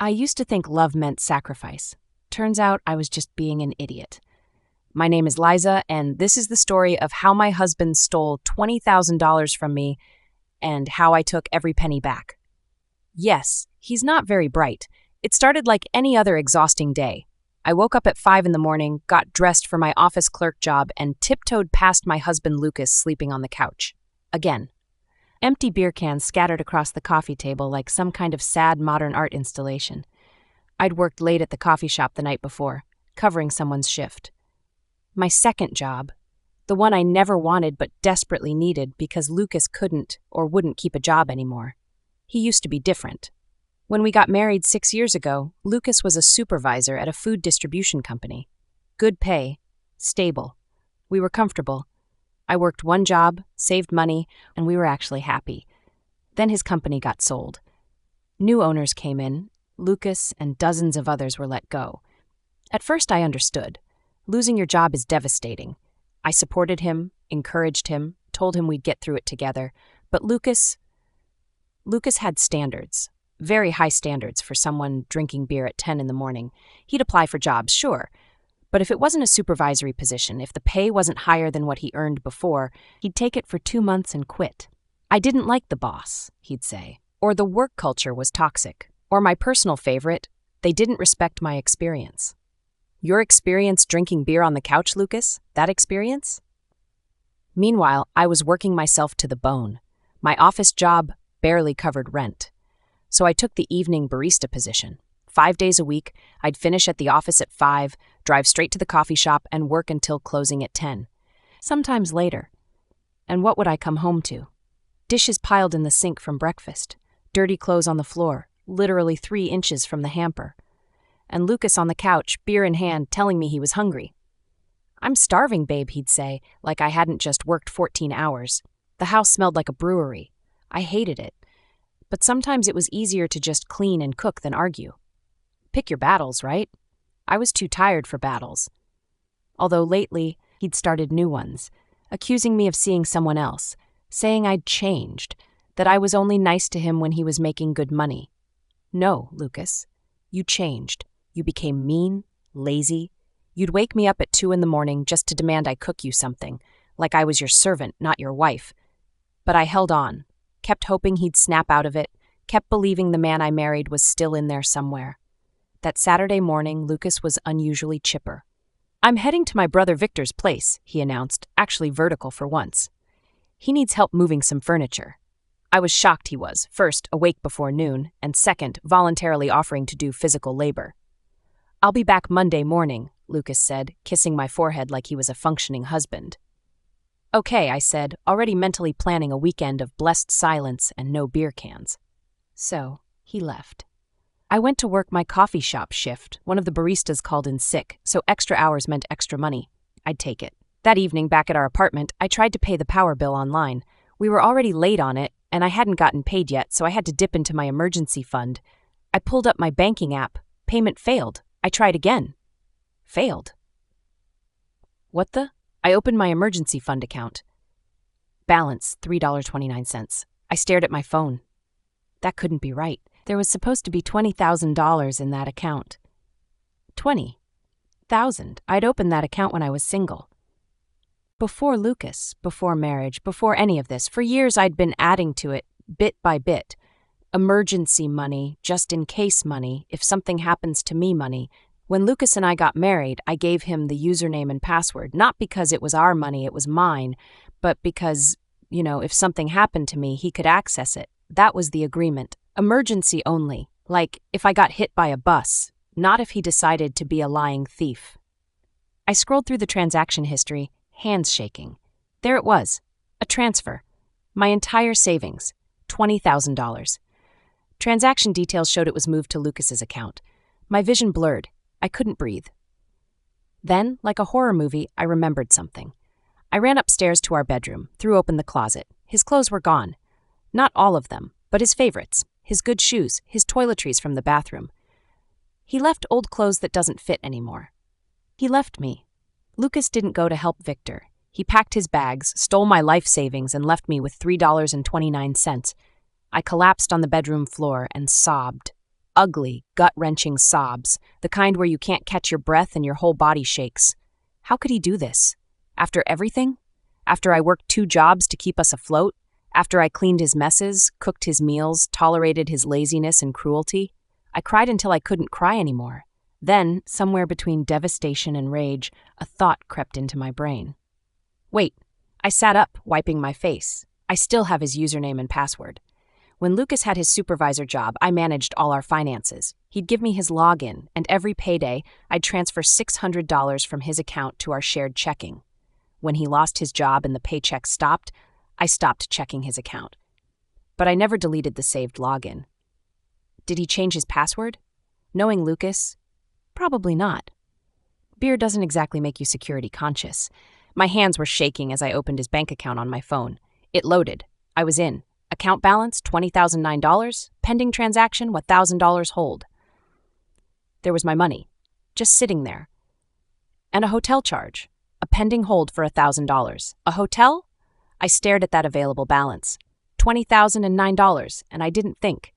I used to think love meant sacrifice. Turns out I was just being an idiot. My name is Liza, and this is the story of how my husband stole $20,000 from me and how I took every penny back. Yes, he's not very bright. It started like any other exhausting day. I woke up at 5 in the morning, got dressed for my office clerk job, and tiptoed past my husband Lucas sleeping on the couch. Again. Empty beer cans scattered across the coffee table like some kind of sad modern art installation. I'd worked late at the coffee shop the night before, covering someone's shift. My second job, the one I never wanted but desperately needed because Lucas couldn't or wouldn't keep a job anymore. He used to be different. When we got married 6 years ago, Lucas was a supervisor at a food distribution company. Good pay, stable. We were comfortable. I worked one job, saved money, and we were actually happy. Then his company got sold. New owners came in. Lucas and dozens of others were let go. At first I understood. Losing your job is devastating. I supported him, encouraged him, told him we'd get through it together. But Lucas had standards, very high standards for someone drinking beer at 10 in the morning. He'd apply for jobs, sure. But if it wasn't a supervisory position, if the pay wasn't higher than what he earned before, he'd take it for 2 months and quit. I didn't like the boss, he'd say, or the work culture was toxic, or my personal favorite, they didn't respect my experience. Your experience drinking beer on the couch, Lucas? That experience? Meanwhile, I was working myself to the bone. My office job barely covered rent. So I took the evening barista position. 5 days a week, I'd finish at the office at 5, drive straight to the coffee shop, and work until closing at 10. Sometimes later. And what would I come home to? Dishes piled in the sink from breakfast, dirty clothes on the floor, literally 3 inches from the hamper. And Lucas on the couch, beer in hand, telling me he was hungry. "I'm starving, babe," he'd say, like I hadn't just worked 14 hours. The house smelled like a brewery. I hated it. But sometimes it was easier to just clean and cook than argue. Pick your battles, right? I was too tired for battles. Although lately, he'd started new ones, accusing me of seeing someone else, saying I'd changed, that I was only nice to him when he was making good money. No, Lucas. You changed. You became mean, lazy. You'd wake me up at 2 in the morning just to demand I cook you something, like I was your servant, not your wife. But I held on, kept hoping he'd snap out of it, kept believing the man I married was still in there somewhere. That Saturday morning, Lucas was unusually chipper. "I'm heading to my brother Victor's place," he announced, actually vertical for once. "He needs help moving some furniture." I was shocked he was, first, awake before noon, and second, voluntarily offering to do physical labor. "I'll be back Monday morning," Lucas said, kissing my forehead like he was a functioning husband. "Okay," I said, already mentally planning a weekend of blessed silence and no beer cans. So, he left. I went to work my coffee shop shift. One of the baristas called in sick, so extra hours meant extra money. I'd take it. That evening, back at our apartment, I tried to pay the power bill online. We were already late on it, and I hadn't gotten paid yet, so I had to dip into my emergency fund. I pulled up my banking app. Payment failed. I tried again. Failed. What the? I opened my emergency fund account. Balance, $3.29. I stared at my phone. That couldn't be right. There was supposed to be $20,000 in that account. 20,000. I'd opened that account when I was single. Before Lucas, before marriage, before any of this, for years I'd been adding to it, bit by bit. Emergency money, just-in-case money, if something happens to me money. When Lucas and I got married, I gave him the username and password, not because it was our money, it was mine, but because, if something happened to me, he could access it. That was the agreement. Emergency only, like if I got hit by a bus, not if he decided to be a lying thief. I scrolled through the transaction history, hands shaking. There it was, a transfer. My entire savings, $20,000. Transaction details showed it was moved to Lucas's account. My vision blurred. I couldn't breathe. Then, like a horror movie, I remembered something. I ran upstairs to our bedroom, threw open the closet. His clothes were gone. Not all of them, but his favorites. His good shoes, his toiletries from the bathroom. He left old clothes that doesn't fit anymore. He left me. Lucas didn't go to help Victor. He packed his bags, stole my life savings, and left me with $3.29. I collapsed on the bedroom floor and sobbed. ugly, gut-wrenching sobs, the kind where you can't catch your breath and your whole body shakes. How could he do this? After everything? After I worked 2 jobs to keep us afloat? After I cleaned his messes, cooked his meals, tolerated his laziness and cruelty? I cried until I couldn't cry anymore. Then, somewhere between devastation and rage, a thought crept into my brain. Wait, I sat up, wiping my face. I still have his username and password. When Lucas had his supervisor job, I managed all our finances. He'd give me his login, and every payday, I'd transfer $600 from his account to our shared checking. When he lost his job and the paycheck stopped, I stopped checking his account. But I never deleted the saved login. Did he change his password? Knowing Lucas, probably not. Beer doesn't exactly make you security conscious. My hands were shaking as I opened his bank account on my phone. It loaded. I was in. Account balance, $20,009. Pending transaction, $1,000 hold. There was my money, just sitting there. And a hotel charge, a pending hold for $1,000. A hotel? I stared at that available balance, $20,009, and I didn't think.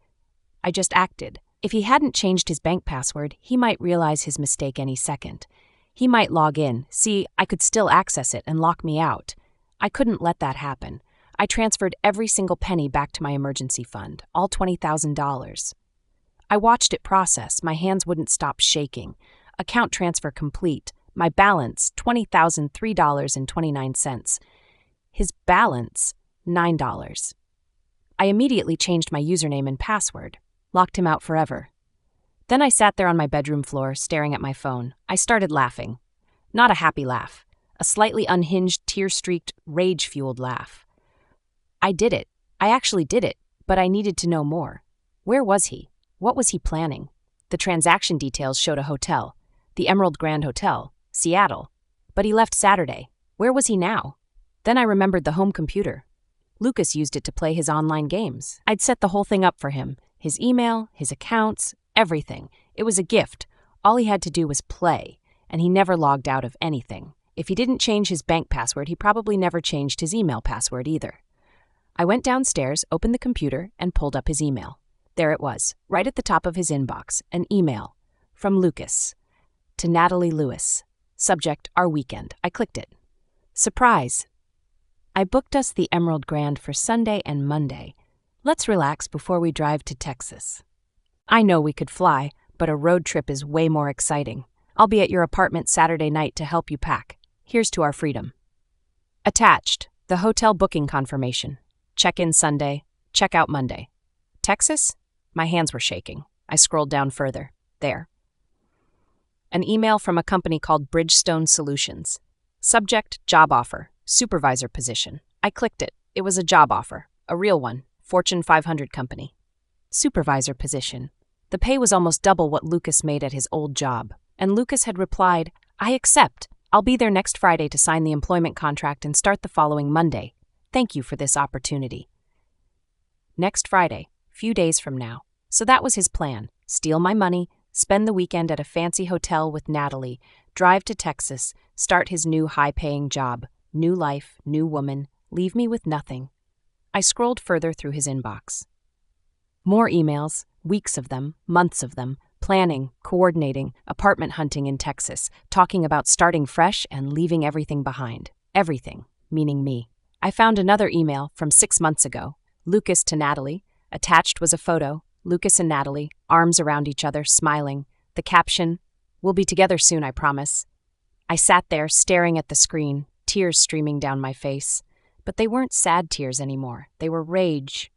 I just acted. If he hadn't changed his bank password, he might realize his mistake any second. He might log in, see I could still access it, and lock me out. I couldn't let that happen. I transferred every single penny back to my emergency fund, all $20,000. I watched it process. My hands wouldn't stop shaking. Account transfer complete. My balance, $20,003.29. His balance, $9. I immediately changed my username and password, locked him out forever. Then I sat there on my bedroom floor, staring at my phone. I started laughing. Not a happy laugh. A slightly unhinged, tear-streaked, rage-fueled laugh. I did it. I actually did it, but I needed to know more. Where was he? What was he planning? The transaction details showed a hotel, the Emerald Grand Hotel, Seattle. But he left Saturday. Where was he now? Then I remembered the home computer. Lucas used it to play his online games. I'd set the whole thing up for him. His email, his accounts, everything. It was a gift. All he had to do was play, and he never logged out of anything. If he didn't change his bank password, he probably never changed his email password either. I went downstairs, opened the computer, and pulled up his email. There it was, right at the top of his inbox, an email. From Lucas. To Natalie Lewis. Subject, our weekend. I clicked it. Surprise. I booked us the Emerald Grand for Sunday and Monday. Let's relax before we drive to Texas. I know we could fly, but a road trip is way more exciting. I'll be at your apartment Saturday night to help you pack. Here's to our freedom. Attached, the hotel booking confirmation. Check-in Sunday, check-out Monday. Texas? My hands were shaking. I scrolled down further. There. An email from a company called Bridgestone Solutions. Subject, job offer, supervisor position. I clicked it. It was a job offer, a real one, Fortune 500 company. Supervisor position. The pay was almost double what Lucas made at his old job. And Lucas had replied, I accept. I'll be there next Friday to sign the employment contract and start the following Monday. Thank you for this opportunity. Next Friday, few days from now. So that was his plan. Steal my money, spend the weekend at a fancy hotel with Natalie, drive to Texas, start his new high-paying job. New life, new woman, leave me with nothing. I scrolled further through his inbox. More emails, weeks of them, months of them, planning, coordinating, apartment hunting in Texas, talking about starting fresh and leaving everything behind. Everything, meaning me. I found another email from 6 months ago. Lucas to Natalie. Attached was a photo. Lucas and Natalie, arms around each other, smiling. The caption, we'll be together soon, I promise. I sat there, staring at the screen, tears streaming down my face. But they weren't sad tears anymore. They were rage.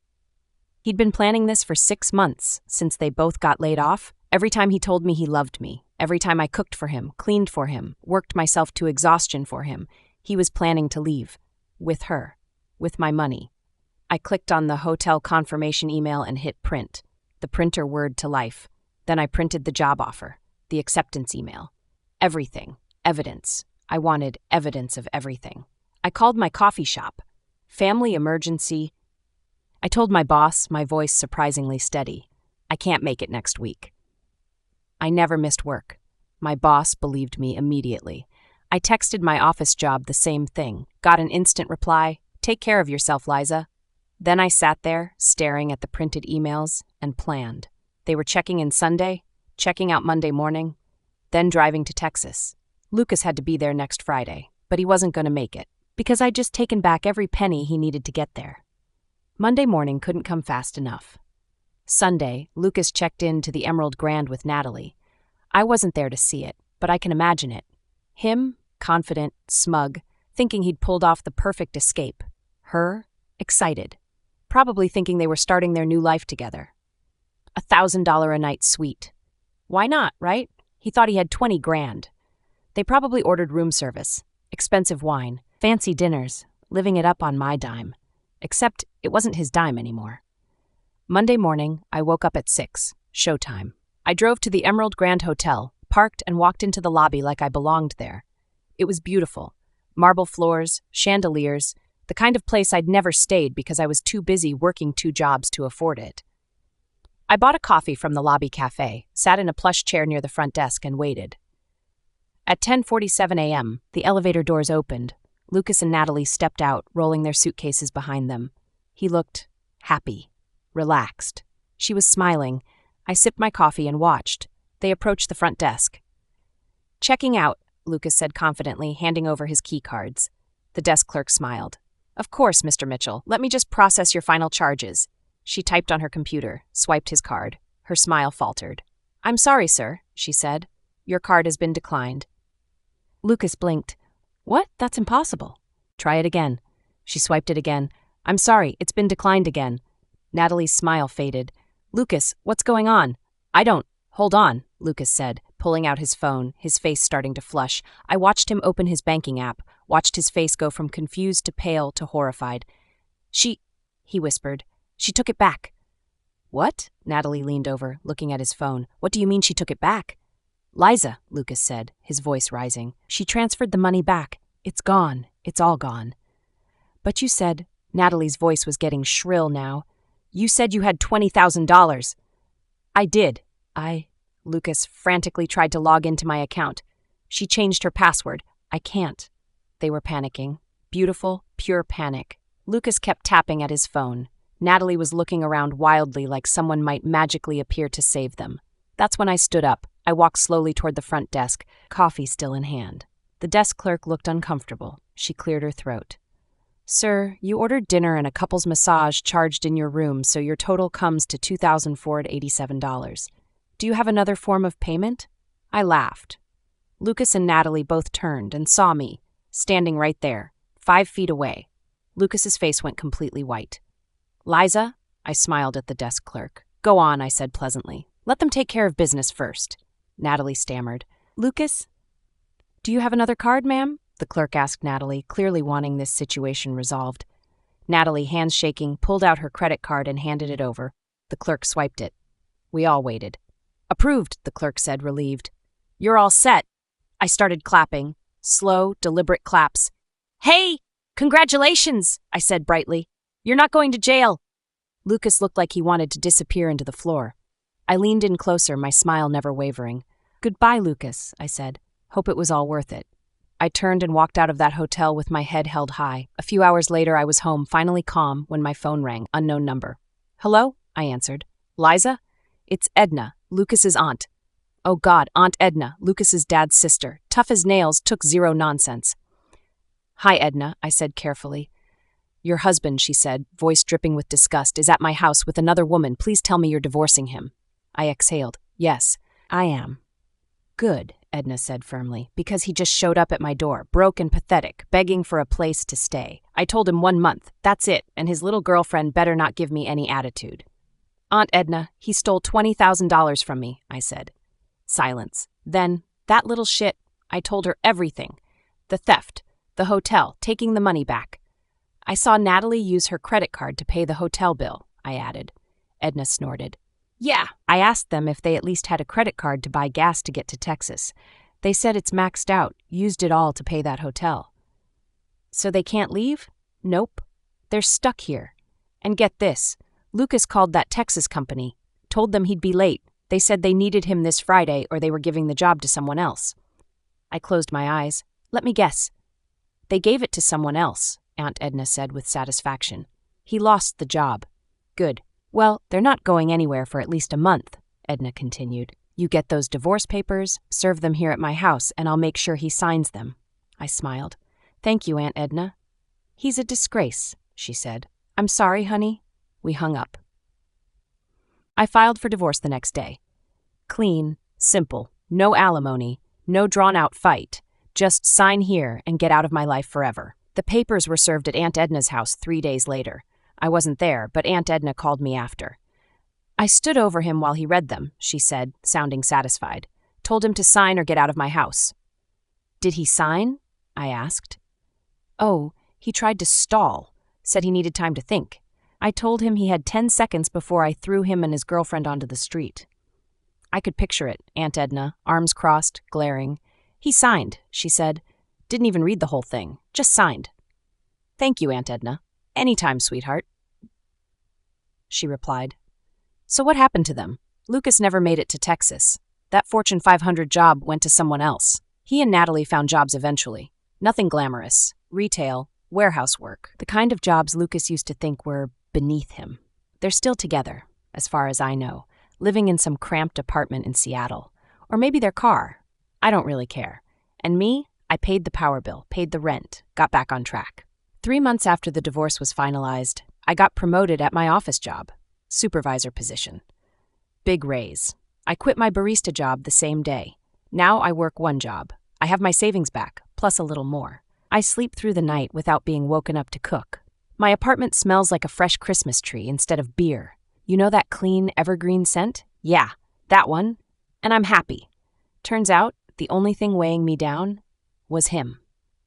He'd been planning this for 6 months, since they both got laid off. Every time he told me he loved me, every time I cooked for him, cleaned for him, worked myself to exhaustion for him, he was planning to leave. With her. With my money. I clicked on the hotel confirmation email and hit print. The printer whirred to life. Then I printed the job offer. The acceptance email. Everything. Evidence. I wanted evidence of everything. I called my coffee shop. Family emergency. I told my boss, my voice surprisingly steady. I can't make it next week. I never missed work. My boss believed me immediately. I texted my office job the same thing, got an instant reply, take care of yourself, Liza. Then I sat there, staring at the printed emails, and planned. They were checking in Sunday, checking out Monday morning, then driving to Texas. Lucas had to be there next Friday, but he wasn't going to make it, because I'd just taken back every penny he needed to get there. Monday morning couldn't come fast enough. Sunday, Lucas checked in to the Emerald Grand with Natalie. I wasn't there to see it, but I can imagine it. Him, confident, smug, thinking he'd pulled off the perfect escape. Her, excited, probably thinking they were starting their new life together. $1,000 a night suite. Why not, right? He thought he had 20 grand. They probably ordered room service, expensive wine, fancy dinners, living it up on my dime. Except it wasn't his dime anymore. Monday morning, I woke up at 6, showtime. I drove to the Emerald Grand Hotel, parked and walked into the lobby like I belonged there. It was beautiful. Marble floors, chandeliers, the kind of place I'd never stayed because I was too busy working 2 jobs to afford it. I bought a coffee from the lobby cafe, sat in a plush chair near the front desk, and waited. At 10:47 a.m., the elevator doors opened. Lucas and Natalie stepped out, rolling their suitcases behind them. He looked happy, relaxed. She was smiling. I sipped my coffee and watched. They approached the front desk. "Checking out," Lucas said confidently, handing over his key cards. The desk clerk smiled. "Of course, Mr. Mitchell. Let me just process your final charges." She typed on her computer, swiped his card. Her smile faltered. "I'm sorry, sir," she said. "Your card has been declined." Lucas blinked. "What? That's impossible." "Try it again." She swiped it again. "I'm sorry, it's been declined again." Natalie's smile faded. "Lucas, what's going on?" "I don't. Hold on," Lucas said, pulling out his phone, his face starting to flush. I watched him open his banking app, watched his face go from confused to pale to horrified. He whispered. "She took it back." "What?" Natalie leaned over, looking at his phone. "What do you mean she took it back?" "Liza," Lucas said, his voice rising. "She transferred the money back. It's gone. It's all gone." "But you said," Natalie's voice was getting shrill now, "you said you had $20,000. "I did. Lucas frantically tried to log into my account. "She changed her password. I can't." They were panicking. Beautiful, pure panic. Lucas kept tapping at his phone. Natalie was looking around wildly like someone might magically appear to save them. That's when I stood up. I walked slowly toward the front desk, coffee still in hand. The desk clerk looked uncomfortable. She cleared her throat. "Sir, you ordered dinner and a couple's massage charged in your room, so your total comes to $2,487. Do you have another form of payment?" I laughed. Lucas and Natalie both turned and saw me, standing right there, 5 feet away. Lucas's face went completely white. "Liza?" I smiled at the desk clerk. "Go on," I said pleasantly. "Let them take care of business first." Natalie stammered. "Lucas? Do you have another card, ma'am?" the clerk asked Natalie, clearly wanting this situation resolved. Natalie, hands shaking, pulled out her credit card and handed it over. The clerk swiped it. We all waited. "Approved," the clerk said, relieved. "You're all set." I started clapping. Slow, deliberate claps. "Hey! Congratulations!" I said brightly. "You're not going to jail." Lucas looked like he wanted to disappear into the floor. I leaned in closer, my smile never wavering. "Goodbye, Lucas," I said. "Hope it was all worth it." I turned and walked out of that hotel with my head held high. A few hours later, I was home, finally calm, when my phone rang, unknown number. "Hello?" I answered. "Liza? It's Edna, Lucas's aunt." "Oh God, Aunt Edna, Lucas's dad's sister. Tough as nails, took zero nonsense." "Hi, Edna," I said carefully. "Your husband," she said, voice dripping with disgust, "is at my house with another woman. Please tell me you're divorcing him." I exhaled. "Yes, I am." "Good," Edna said firmly, "because he just showed up at my door, broke and pathetic, begging for a place to stay. I told him 1 month, that's it, and his little girlfriend better not give me any attitude." "Aunt Edna, he stole $20,000 from me," I said. Silence. Then, "That little shit," I told her everything. The theft, the hotel, taking the money back. "I saw Natalie use her credit card to pay the hotel bill," I added. Edna snorted. "Yeah, I asked them if they at least had a credit card to buy gas to get to Texas. They said it's maxed out, used it all to pay that hotel." "So they can't leave?" "Nope. They're stuck here. And get this, Lucas called that Texas company, told them he'd be late. They said they needed him this Friday or they were giving the job to someone else." I closed my eyes. "Let me guess." "They gave it to someone else," Aunt Edna said with satisfaction. "He lost the job." "Good. Well, they're not going anywhere for at least a month. Edna continued. You get those divorce papers, serve them here at my house, and I'll make sure he signs them. I smiled. Thank you, Aunt Edna. He's a disgrace, she said. I'm sorry, honey. We hung up. I filed for divorce the next day. Clean, simple, no alimony, no drawn-out fight. Just sign here and get out of my life forever. The papers were served at Aunt Edna's house 3 days later. I wasn't there, but Aunt Edna called me after. I stood over him while he read them, she said, sounding satisfied. Told him to sign or get out of my house. Did he sign? I asked. Oh, he tried to stall, said he needed time to think. I told him he had 10 seconds before I threw him and his girlfriend onto the street. I could picture it, Aunt Edna, arms crossed, glaring. He signed, she said. Didn't even read the whole thing, just signed. Thank you, Aunt Edna. Anytime, sweetheart, she replied. So what happened to them? Lucas never made it to Texas. That Fortune 500 job went to someone else. He and Natalie found jobs eventually. Nothing glamorous. Retail, warehouse work. The kind of jobs Lucas used to think were beneath him. They're still together, as far as I know, living in some cramped apartment in Seattle. Or maybe their car. I don't really care. And me, I paid the power bill, paid the rent, got back on track. 3 months after the divorce was finalized, I got promoted at my office job. Supervisor position. Big raise. I quit my barista job the same day. Now I work one job. I have my savings back, plus a little more. I sleep through the night without being woken up to cook. My apartment smells like a fresh Christmas tree instead of beer. You know that clean, evergreen scent? Yeah, that one. And I'm happy. Turns out, the only thing weighing me down was him.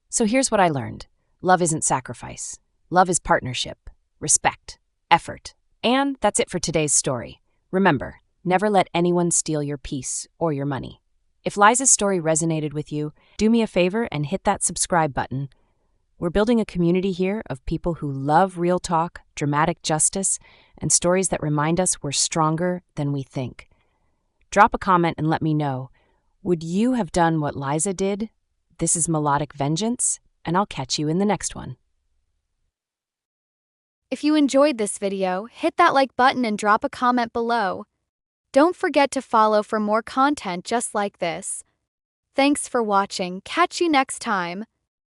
So here's what I learned. Love isn't sacrifice. Love is partnership, respect, effort. And that's it for today's story. Remember, never let anyone steal your peace or your money. If Liza's story resonated with you, do me a favor and hit that subscribe button. We're building a community here of people who love real talk, dramatic justice, and stories that remind us we're stronger than we think. Drop a comment and let me know. Would you have done what Liza did? This is Melodic Vengeance, and I'll catch you in the next one. If you enjoyed this video, hit that like button and drop a comment below. Don't forget to follow for more content just like this. Thanks for watching. Catch you next time.